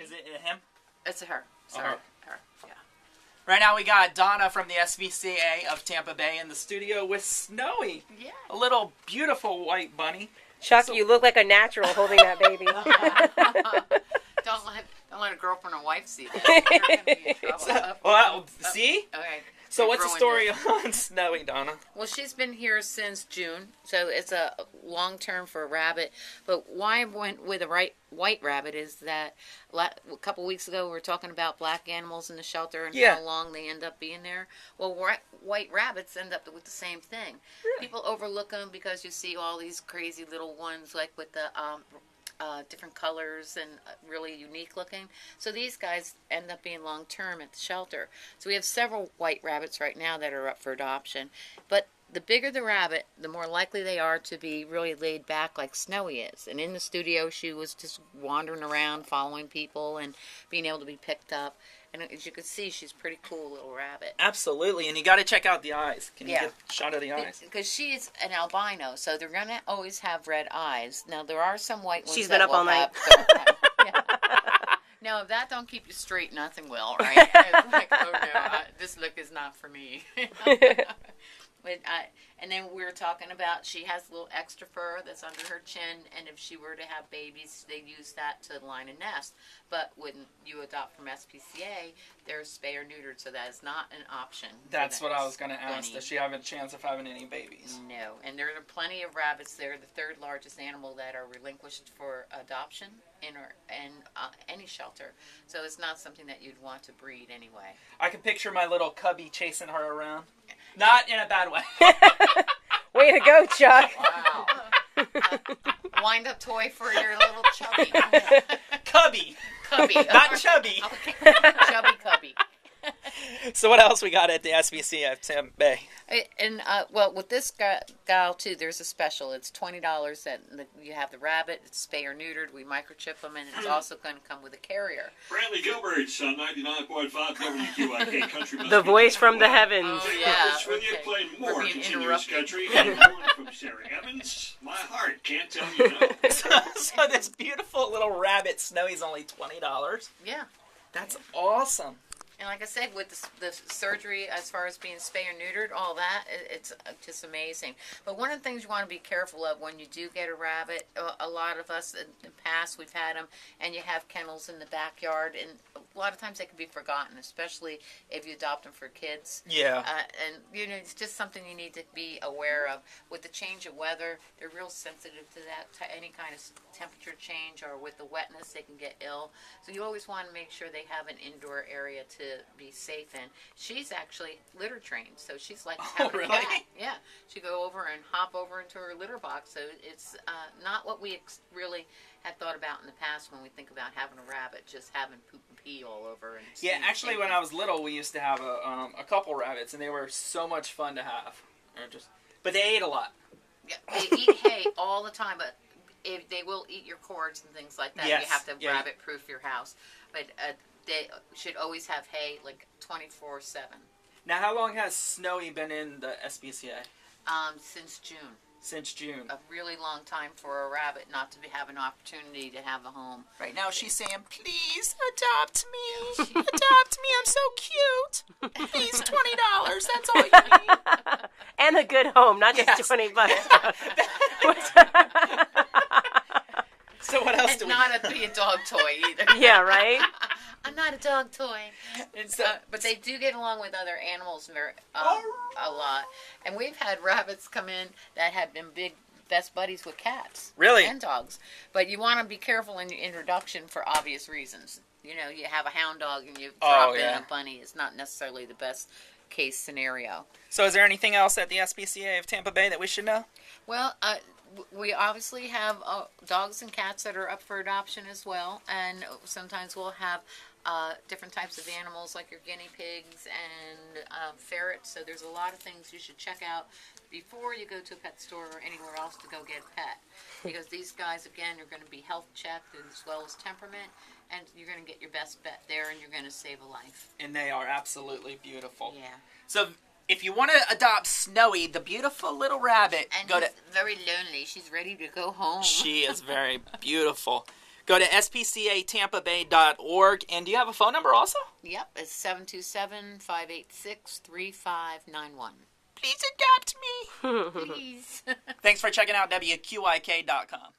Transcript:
Is it him? It's her. Sorry. Her. Yeah. Right now we got Donna from the SPCA of Tampa Bay in the studio with Snowie. Yeah. A little beautiful white bunny. Chuck, you look like a natural holding that baby. Don't let a girlfriend or wife see that. You're going to be in trouble. See? Okay. So what's the story on Snowie, Donna? Well, she's been here since June, so it's a long term for a rabbit. But why I went with a white rabbit is that a couple weeks ago we were talking about black animals in the shelter and how long they end up being there. Well, white rabbits end up with the same thing. Really? People overlook them because you see all these crazy little ones like with the different colors and really unique looking. So these guys end up being long term at the shelter. So we have several white rabbits right now that are up for adoption. But the bigger the rabbit, the more likely they are to be really laid back like Snowie is. And in the studio, she was just wandering around, following people and being able to be picked up. And as you can see, she's a pretty cool little rabbit. Absolutely. And you got to check out the eyes. Can you get a shot of the eyes? Because she's an albino, so they're going to always have red eyes. Now, there are some white ones She's been up all night. No, if that don't keep you straight, nothing will, right? It's like, oh no, this look is not for me. But, and then we were talking about she has a little extra fur that's under her chin, and if she were to have babies, they'd use that to line a nest. But when you adopt from SPCA, they're spay or neutered, so that is not an option. That's what I was going to ask. Does she have a chance of having any babies? No, and there are plenty of rabbits. They're the third largest animal that are relinquished for adoption in any shelter. So it's not something that you'd want to breed anyway. I can picture my little cubby chasing her around. Not in a bad way. Way to go, Chuck. Wow. Wind-up toy for your little chubby. Cubby. Cubby. Not chubby. Okay. Chubby cubby. So what else we got at the SPCA of Tampa Bay? And, well, with this gal, too, there's a special. It's $20 that you have the rabbit. It's spay or neutered. We microchip them, and it's also going to come with a carrier. Bradley Gilbert's on 99.5 WQYK Country. The voice from the heavens. Oh, yeah. With you playing more being continuous interrupted. country. And from Sarah Evans, my heart can't tell you no. So this beautiful little rabbit Snowie's only $20. Yeah. That's awesome. And like I said, with the surgery, as far as being spay or neutered, all that, it's just amazing. But one of the things you want to be careful of when you do get a rabbit, a lot of us in the past, we've had them, and you have kennels in the backyard, and a lot of times they can be forgotten, especially if you adopt them for kids. Yeah. And, you know, it's just something you need to be aware of. With the change of weather, they're real sensitive to that, to any kind of temperature change, or with the wetness, they can get ill. So you always want to make sure they have an indoor area to be safe in. She's actually litter trained, so she's like having a cat. Yeah, she go over and hop over into her litter box. So it's not what we really had thought about in the past when we think about having a rabbit, just having poop and pee all over. And yeah, actually, when I was little, we used to have a couple rabbits, and they were so much fun to have. But they ate a lot. Yeah, they eat hay all the time, but if they will eat your cords and things like that. Yes. You have to rabbit-proof your house, but they should always have hay like 24/7. Now, how long has Snowie been in the SPCA? Since June. Since June. A really long time for a rabbit not to have an opportunity to have a home. Right now she's saying, please adopt me. Adopt me. I'm so cute. Please, $20. That's all you need. And a good home, not just $20. So what else and do we... not be a dog toy either. Yeah, right? I'm not a dog toy. But they do get along with other animals a lot. And we've had rabbits come in that have been best buddies with cats. Really? And dogs. But you want to be careful in your introduction for obvious reasons. You know, you have a hound dog and you drop in a bunny. It's not necessarily the best case scenario. So is there anything else at the SPCA of Tampa Bay that we should know? Well, we obviously have dogs and cats that are up for adoption as well, and sometimes we'll have different types of animals like your guinea pigs and ferrets. So there's a lot of things you should check out before you go to a pet store or anywhere else to go get a pet, because these guys, again, are going to be health checked as well as temperament, and you're going to get your best bet there, and you're going to save a life. And they are absolutely beautiful. Yeah. So if you want to adopt Snowie, the beautiful little rabbit, and she's very lonely. She's ready to go home. She is very beautiful. Go to spcatampabay.org. And do you have a phone number also? Yep, it's 727-586-3591. Please adopt me. Please. Thanks for checking out WQYK.com.